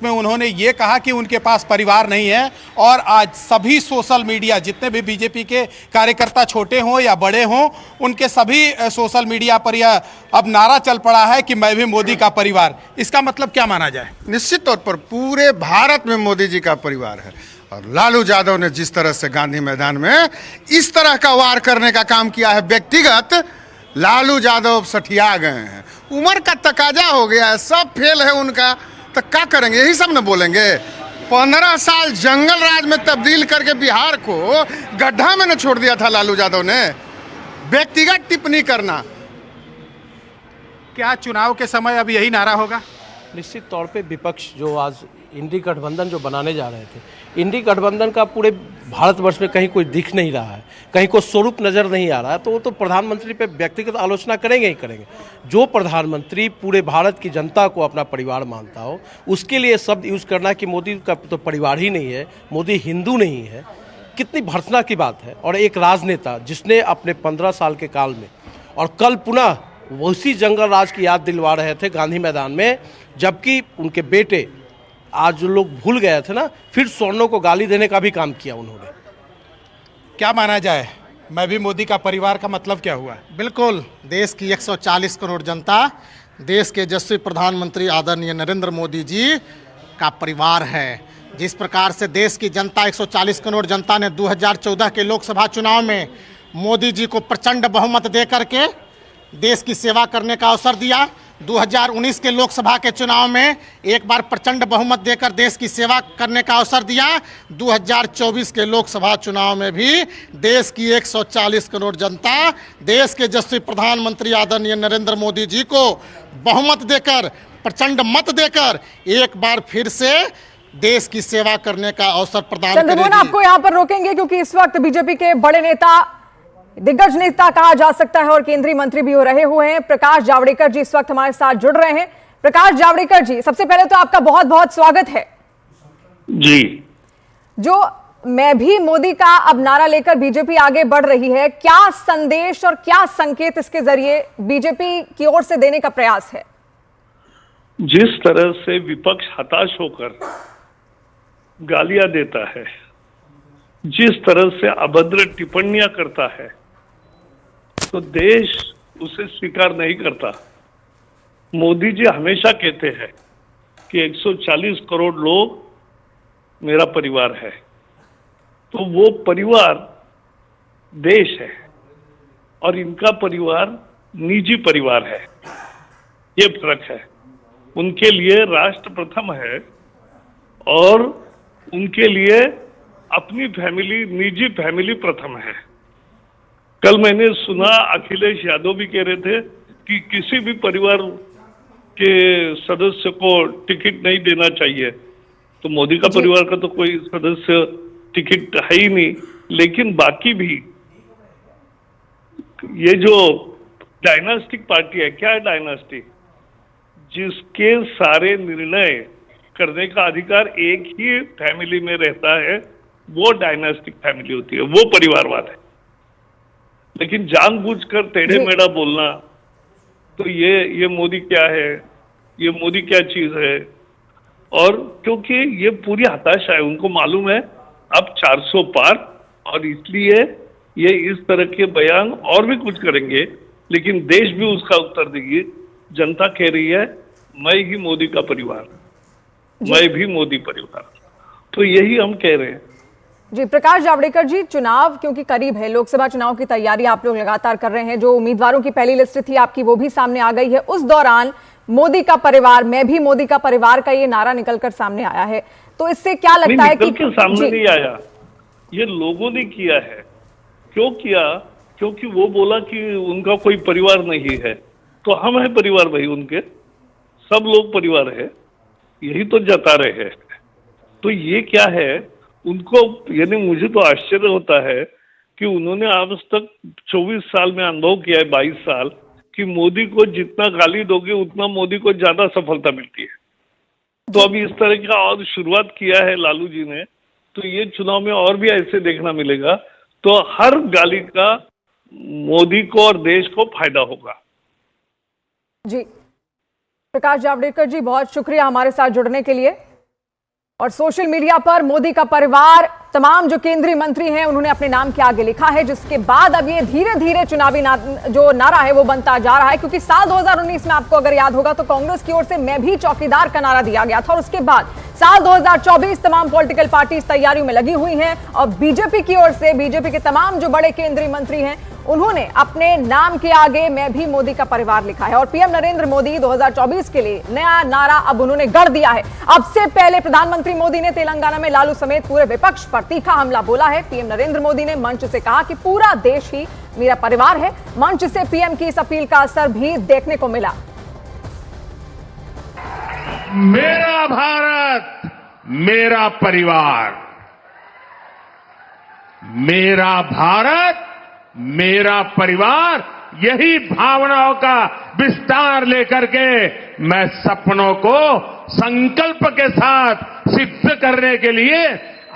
उसमें उन्होंने ये कहा कि उनके पास परिवार नहीं है। और आज सभी सोशल मीडिया, जितने भी बीजेपी के कार्यकर्ता छोटे हों या बड़े हों, उनके सभी सोशल मीडिया पर यह अब नारा चल पड़ा है कि मैं भी मोदी का परिवार। इसका मतलब क्या माना जाए? निश्चित तौर पर पूरे भारत में मोदी जी का परिवार है। और लालू यादव ने जिस तरह से गांधी मैदान में इस तरह का वार करने का काम किया है व्यक्तिगत, लालू यादव सठिया गए हैं। उम्र का तकाजा हो गया है, सब फेल है उनका, तो क्या करेंगे? यही सब न बोलेंगे। 15 साल जंगल राज में तब्दील करके बिहार को गड्ढा में न छोड़ दिया था लालू यादव ने। व्यक्तिगत टिप्पणी करना, क्या चुनाव के समय अब यही नारा होगा? निश्चित तौर पे विपक्ष जो आज इंडी गठबंधन जो बनाने जा रहे थे, इंडी गठबंधन का पूरे भारतवर्ष में कहीं कोई दिख नहीं रहा है, कहीं कोई स्वरूप नज़र नहीं आ रहा है, तो वो तो प्रधानमंत्री पे व्यक्तिगत आलोचना करेंगे ही करेंगे। जो प्रधानमंत्री पूरे भारत की जनता को अपना परिवार मानता हो, उसके लिए शब्द यूज़ करना कि मोदी का तो परिवार ही नहीं है, मोदी हिंदू नहीं है, कितनी भर्त्सना की बात है। और एक राजनेता जिसने अपने 15 साल के काल में, और कल पुनः उसी जंगल राज की याद दिलवा रहे थे गांधी मैदान में, जबकि उनके बेटे आज जो लोग भूल गए थे ना, फिर स्वर्णों को गाली देने का भी काम किया उन्होंने। क्या माना जाए, मैं भी मोदी का परिवार का मतलब क्या हुआ? बिल्कुल, देश की 140 करोड़ जनता देश के यशस्वी प्रधानमंत्री आदरणीय नरेंद्र मोदी जी का परिवार है। जिस प्रकार से देश की जनता 140 करोड़ जनता ने 2014 के लोकसभा चुनाव में मोदी जी को प्रचंड बहुमत दे करके देश की सेवा करने का अवसर दिया, 2019 के लोकसभा के चुनाव में एक बार प्रचंड बहुमत देकर देश की सेवा करने का अवसर दिया, 2024 के लोकसभा चुनाव में भी देश की 140 करोड़ जनता देश के यशस्वी प्रधानमंत्री आदरणीय नरेंद्र मोदी जी को बहुमत देकर, प्रचंड मत देकर एक बार फिर से देश की सेवा करने का अवसर प्रदान करेगी। चंद्रमोहन, आपको यहाँ पर रोकेंगे क्योंकि इस वक्त बीजेपी के बड़े नेता, दिग्गज नेता कहा जा सकता है और केंद्रीय मंत्री भी हो रहे हुए हैं, प्रकाश जावड़ेकर जी इस वक्त हमारे साथ जुड़ रहे हैं। प्रकाश जावड़ेकर जी, सबसे पहले तो आपका बहुत बहुत स्वागत है जी। जो मैं भी मोदी का अब नारा लेकर बीजेपी आगे बढ़ रही है, क्या संदेश और क्या संकेत इसके जरिए बीजेपी की ओर से देने का प्रयास है? जिस तरह से विपक्ष हताश होकर गालियां देता है, जिस तरह से अभद्र टिप्पणियां करता है, तो देश उसे स्वीकार नहीं करता। मोदी जी हमेशा कहते हैं कि 140 करोड़ लोग मेरा परिवार है, तो वो परिवार देश है और इनका परिवार निजी परिवार है, ये फर्क है। उनके लिए राष्ट्र प्रथम है और उनके लिए अपनी फैमिली, निजी फैमिली प्रथम है। कल मैंने सुना अखिलेश यादव भी कह रहे थे कि किसी भी परिवार के सदस्य को टिकट नहीं देना चाहिए, तो मोदी का परिवार का तो कोई सदस्य टिकट है ही नहीं। लेकिन बाकी भी ये जो डायनास्टिक पार्टी है, क्या है डायनास्टिक? जिसके सारे निर्णय करने का अधिकार एक ही फैमिली में रहता है, वो डायनास्टिक फैमिली होती है, वो परिवारवाद है। लेकिन जानबूझकर टेढ़े मेढ़ा बोलना, तो ये मोदी क्या है, ये मोदी क्या चीज है। और क्योंकि ये पूरी हताशा है, उनको मालूम है अब 400 पार, और इसलिए ये इस तरह के बयान और भी कुछ करेंगे, लेकिन देश भी उसका उत्तर देगी। जनता कह रही है मैं ही मोदी का परिवार, मैं भी मोदी परिवार, तो यही हम कह रहे हैं। जी प्रकाश जावड़ेकर जी, चुनाव क्योंकि करीब है, लोकसभा चुनाव की तैयारी आप लोग लगातार कर रहे हैं, जो उम्मीदवारों की पहली लिस्ट थी आपकी वो भी सामने आ गई है। उस दौरान मोदी का परिवार, मैं भी मोदी का परिवार का ये नारा निकलकर सामने आया है, तो इससे क्या लगता है कि सामने नहीं आया, ये लोगों ने किया है। क्यों किया? क्योंकि वो बोला कि उनका कोई परिवार नहीं है, तो हम है परिवार भाई, उनके सब लोग परिवार है, यही तो जता रहे हैं। तो ये क्या है उनको, यानी मुझे तो आश्चर्य होता है कि उन्होंने आज तक 24 साल में अनुभव किया है, 22 साल, कि मोदी को जितना गाली दोगे उतना मोदी को ज्यादा सफलता मिलती है। तो अभी इस तरह का और शुरुआत किया है लालू जी ने, तो ये चुनाव में और भी ऐसे देखना मिलेगा। तो हर गाली का मोदी को और देश को फायदा होगा। जी प्रकाश जावड़ेकर जी, बहुत शुक्रिया हमारे साथ जुड़ने के लिए। और सोशल मीडिया पर मोदी का परिवार, तमाम जो केंद्रीय मंत्री हैं उन्होंने अपने नाम के आगे लिखा है, जिसके बाद अब ये धीरे धीरे चुनावी जो नारा है वो बनता जा रहा है। क्योंकि साल 2019 में आपको अगर याद होगा तो कांग्रेस की ओर से मैं भी चौकीदार का नारा दिया गया था और उसके बाद साल 2024 तमाम पॉलिटिकल पार्टीज तैयारियों में लगी हुई हैं और बीजेपी की ओर से बीजेपी के तमाम जो बड़े केंद्रीय मंत्री हैं उन्होंने अपने नाम के आगे मैं भी मोदी का परिवार लिखा है। और पीएम नरेंद्र मोदी 2024 के लिए नया नारा अब उन्होंने गढ़ दिया है। अब से पहले प्रधानमंत्री मोदी ने तेलंगाना में लालू समेत पूरे विपक्ष पर तीखा हमला बोला है। पीएम नरेंद्र मोदी ने मंच से कहा कि पूरा देश ही मेरा परिवार है। मंच से पीएम की इस अपील का असर भी देखने को मिला। मेरा भारत, मेरा परिवार, मेरा भारत, मेरा परिवार, यही भावनाओं का विस्तार लेकर के मैं सपनों को संकल्प के साथ सिद्ध करने के लिए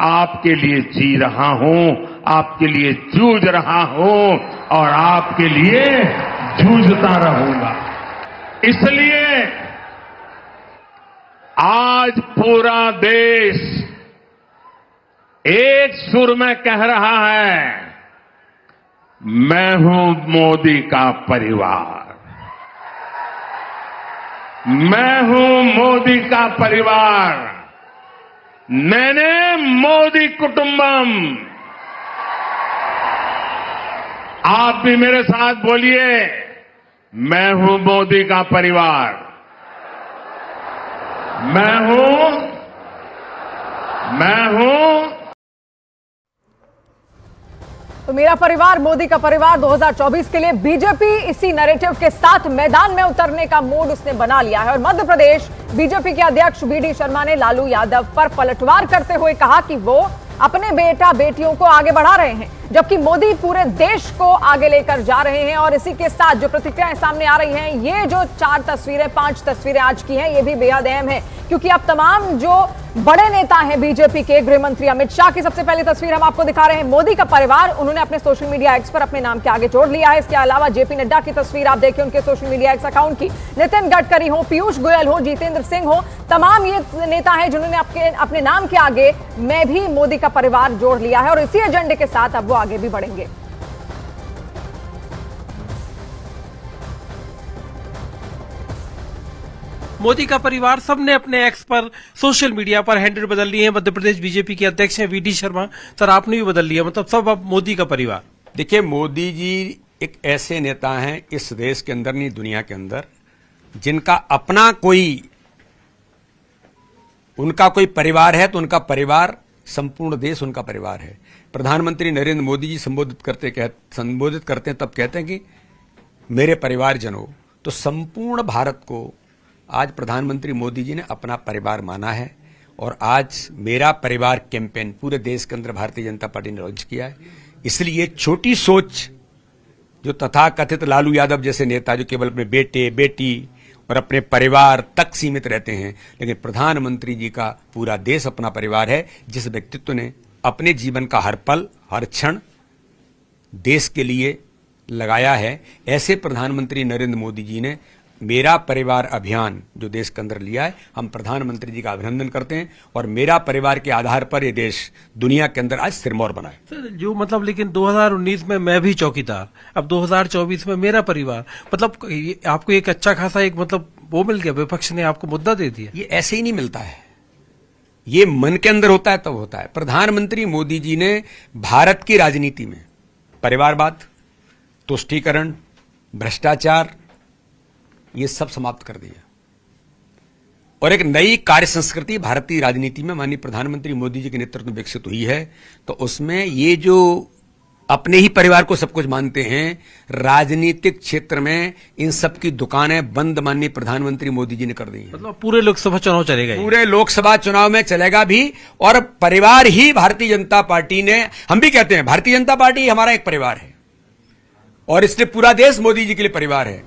आपके लिए जी रहा हूं, आपके लिए जूझ रहा हूं और आपके लिए जूझता रहूंगा। इसलिए आज पूरा देश एक सुर में कह रहा है, मैं हूं मोदी का परिवार, मैं हूं मोदी का परिवार, मैंने मोदी कुटुंबम। आप भी मेरे साथ बोलिए, मैं हूं मोदी का परिवार, मैं हूं 2024 के लिए बीजेपी इसी नैरेटिव के साथ मैदान में उतरने का मूड उसने बना लिया है। और मध्य प्रदेश बीजेपी के अध्यक्ष बीडी शर्मा ने लालू यादव पर पलटवार करते हुए कहा कि वो अपने बेटा बेटियों को आगे बढ़ा रहे हैं, जबकि मोदी पूरे देश को आगे लेकर जा रहे हैं। और इसी के साथ जो प्रतिक्रियाएं सामने आ रही हैं, ये जो 5 तस्वीरें आज की हैं, ये भी बेहद अहम है, क्योंकि अब तमाम जो बड़े नेता हैं बीजेपी के, गृह मंत्री अमित शाह की सबसे पहली तस्वीर हम आपको दिखा रहे हैं। मोदी का परिवार उन्होंने अपने सोशल मीडिया एक्स पर अपने नाम के आगे जोड़ लिया है। इसके अलावा जेपी नड्डा की तस्वीर आप देखिए उनके सोशल मीडिया एक्स अकाउंट की, नितिन गडकरी हो, पीयूष गोयल हो, जितेंद्र सिंह हो, तमाम ये नेता हैं जिन्होंने अपने नाम के आगे मैं भी मोदी का परिवार जोड़ लिया है और इसी एजेंडे के साथ अब वो आगे भी बढ़ेंगे। मोदी का परिवार सबने अपने एक्स पर, सोशल मीडिया पर हैंडल बदल लिए हैं। मध्य प्रदेश बीजेपी के अध्यक्ष हैं वीडी शर्मा, सर आपने भी बदल लिया, मतलब सब अब मोदी का परिवार। देखिए, मोदी जी एक ऐसे नेता हैं इस देश के अंदर नहीं दुनिया के अंदर, जिनका अपना उनका कोई परिवार है तो उनका परिवार, संपूर्ण देश उनका परिवार है। प्रधानमंत्री नरेंद्र मोदी जी संबोधित करते हैं तब कहते हैं कि मेरे परिवारजनों, तो संपूर्ण भारत को आज प्रधानमंत्री मोदी जी ने अपना परिवार माना है। और आज मेरा परिवार कैंपेन पूरे देश के अंदर भारतीय जनता पार्टी ने लॉन्च किया है। इसलिए छोटी सोच जो तथाकथित लालू यादव जैसे नेता जो केवल अपने बेटे बेटी और अपने परिवार तक सीमित रहते हैं, लेकिन प्रधानमंत्री जी का पूरा देश अपना परिवार है, जिस व्यक्तित्व ने अपने जीवन का हर पल हर क्षण देश के लिए लगाया है, ऐसे प्रधानमंत्री नरेंद्र मोदी जी ने मेरा परिवार अभियान जो देश के अंदर लिया है, हम प्रधानमंत्री जी का अभिनंदन करते हैं। और मेरा परिवार के आधार पर ये देश दुनिया के अंदर आज सिरमौर बना है। सर जो मतलब, लेकिन 2019 में मैं भी चौकीदार, अब 2024 में मेरा परिवार, मतलब आपको एक अच्छा खासा एक मतलब वो मिल गया, विपक्ष ने आपको मुद्दा दे दिया। ये ऐसे ही नहीं मिलता है, ये मन के अंदर होता है तब होता है। प्रधानमंत्री मोदी जी ने भारत की राजनीति में परिवारवाद, तुष्टीकरण, भ्रष्टाचार, ये सब समाप्त कर दिया और एक नई कार्य संस्कृति भारतीय राजनीति में माननीय प्रधानमंत्री मोदी जी के नेतृत्व में विकसित हुई है। तो उसमें ये जो अपने ही परिवार को सब कुछ मानते हैं, राजनीतिक क्षेत्र में इन सब की दुकानें बंद माननीय प्रधानमंत्री मोदी जी ने कर दी हैं। मतलब पूरे लोकसभा चुनाव चलेगा, पूरे लोकसभा चुनाव में चलेगा भी। और परिवार ही भारतीय जनता पार्टी ने, हम भी कहते हैं भारतीय जनता पार्टी हमारा एक परिवार है और इसलिए पूरा देश मोदी जी के लिए परिवार है।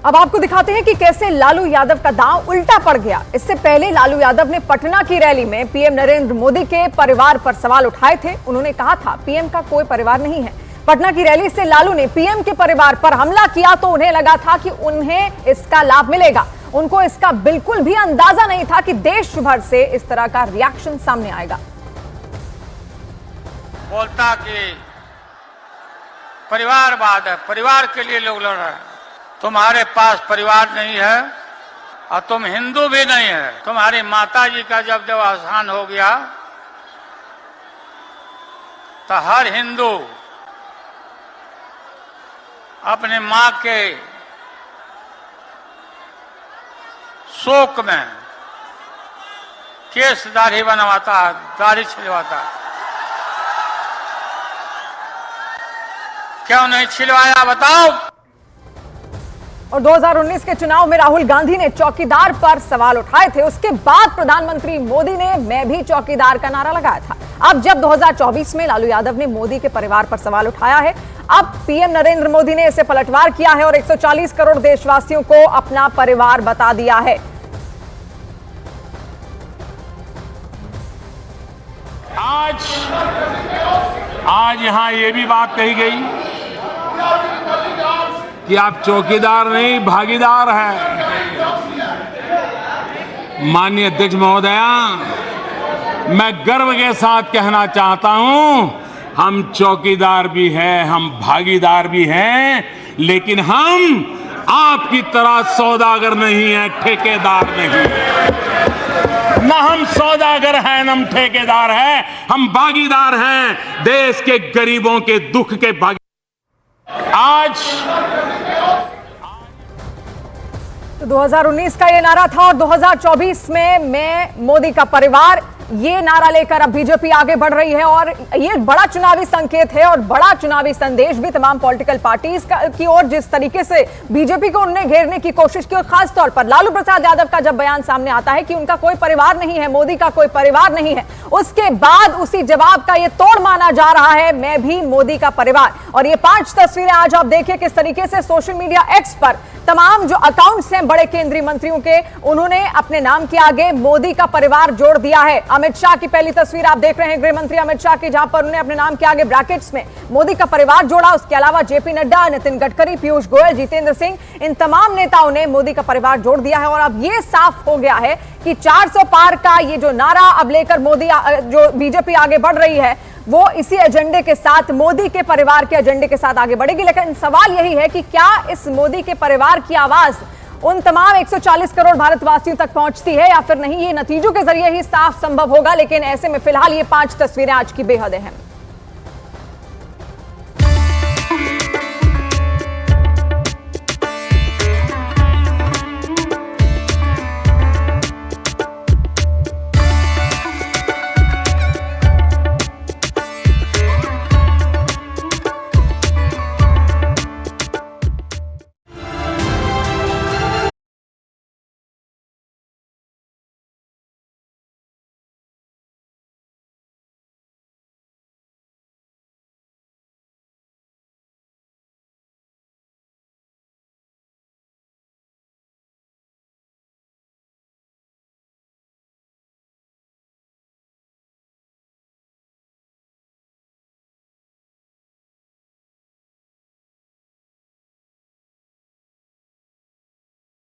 अब आपको दिखाते हैं कि कैसे लालू यादव का दांव उल्टा पड़ गया। इससे पहले लालू यादव ने पटना की रैली में पीएम नरेंद्र मोदी के परिवार पर सवाल उठाए थे। उन्होंने कहा था पीएम का कोई परिवार नहीं है। पटना की रैली से लालू ने पीएम के परिवार पर हमला किया तो उन्हें लगा था कि उन्हें इसका लाभ मिलेगा। उनको इसका बिल्कुल भी अंदाजा नहीं था कि देश भर से इस तरह का रिएक्शन सामने आएगा। बोलता कि परिवारवाद है, परिवार के लिए लोग लड़ रहे हैं। तुम्हारे पास परिवार नहीं है और तुम हिंदू भी नहीं है। तुम्हारी माता जी का जब देहावसान हो गया तो हर हिंदू अपने मां के शोक में केस दाढ़ी बनवाता है, दाढ़ी छिलवाता है। क्यों नहीं छिलवाया बताओ? और 2019 के चुनाव में राहुल गांधी ने चौकीदार पर सवाल उठाए थे। उसके बाद प्रधानमंत्री मोदी ने मैं भी चौकीदार का नारा लगाया था। अब जब 2024 में लालू यादव ने मोदी के परिवार पर सवाल उठाया है, अब पीएम नरेंद्र मोदी ने इसे पलटवार किया है और 140 करोड़ देशवासियों को अपना परिवार बता दिया है। आज यहां ये भी बात कही गई कि आप चौकीदार नहीं भागीदार हैं। माननीय अध्यक्ष महोदया, मैं गर्व के साथ कहना चाहता हूं, हम चौकीदार भी हैं, हम भागीदार भी हैं, लेकिन हम आपकी तरह सौदागर नहीं हैं, ठेकेदार नहीं। न हम सौदागर हैं, न हम ठेकेदार हैं, हम भागीदार हैं, देश के गरीबों के दुख के भागी। आज तो 2019 का ये नारा था और 2024 में मैं मोदी का परिवार, ये नारा लेकर अब बीजेपी आगे बढ़ रही है और ये बड़ा चुनावी संकेत है और बड़ा चुनावी संदेश भी तमाम पॉलिटिकल पार्टीज की ओर। जिस तरीके से बीजेपी को उन्होंने घेरने की कोशिश की और खास तौर पर लालू प्रसाद यादव का जब बयान सामने आता है कि उनका कोई परिवार नहीं है, मोदी का कोई परिवार नहीं है, उसके बाद उसी जवाब का ये तोड़ माना जा रहा है, मैं भी मोदी का परिवार। और ये 5 तस्वीरें आज आप देखिए किस तरीके से सोशल मीडिया एक्स पर तमाम जो अकाउंट्स हैं बड़े केंद्रीय मंत्रियों के, उन्होंने अपने नाम के आगे मोदी का परिवार जोड़ दिया है। अमित शाह की पहली तस्वीर आप देख रहे हैं, गृह मंत्री अमित शाह की, जहां पर उन्होंने अपने नाम के आगे ब्रैकेट्स में मोदी का परिवार जोड़ा। उसके अलावा जेपी नड्डा, नितिन गडकरी, पीयूष गोयल, जितेंद्र सिंह, इन तमाम नेताओं ने मोदी का परिवार जोड़ दिया है। और अब यह साफ हो गया है कि 400 पार का ये जो नारा अब लेकर मोदी जो बीजेपी आगे बढ़ रही है, वो इसी एजेंडे के साथ, मोदी के परिवार के एजेंडे के साथ आगे बढ़ेगी। लेकिन सवाल यही है कि क्या इस मोदी के परिवार की आवाज उन तमाम 140 करोड़ भारतवासियों तक पहुंचती है या फिर नहीं? ये नतीजों के जरिए ही साफ संभव होगा। लेकिन ऐसे में फिलहाल ये 5 तस्वीरें आज की बेहद अहम।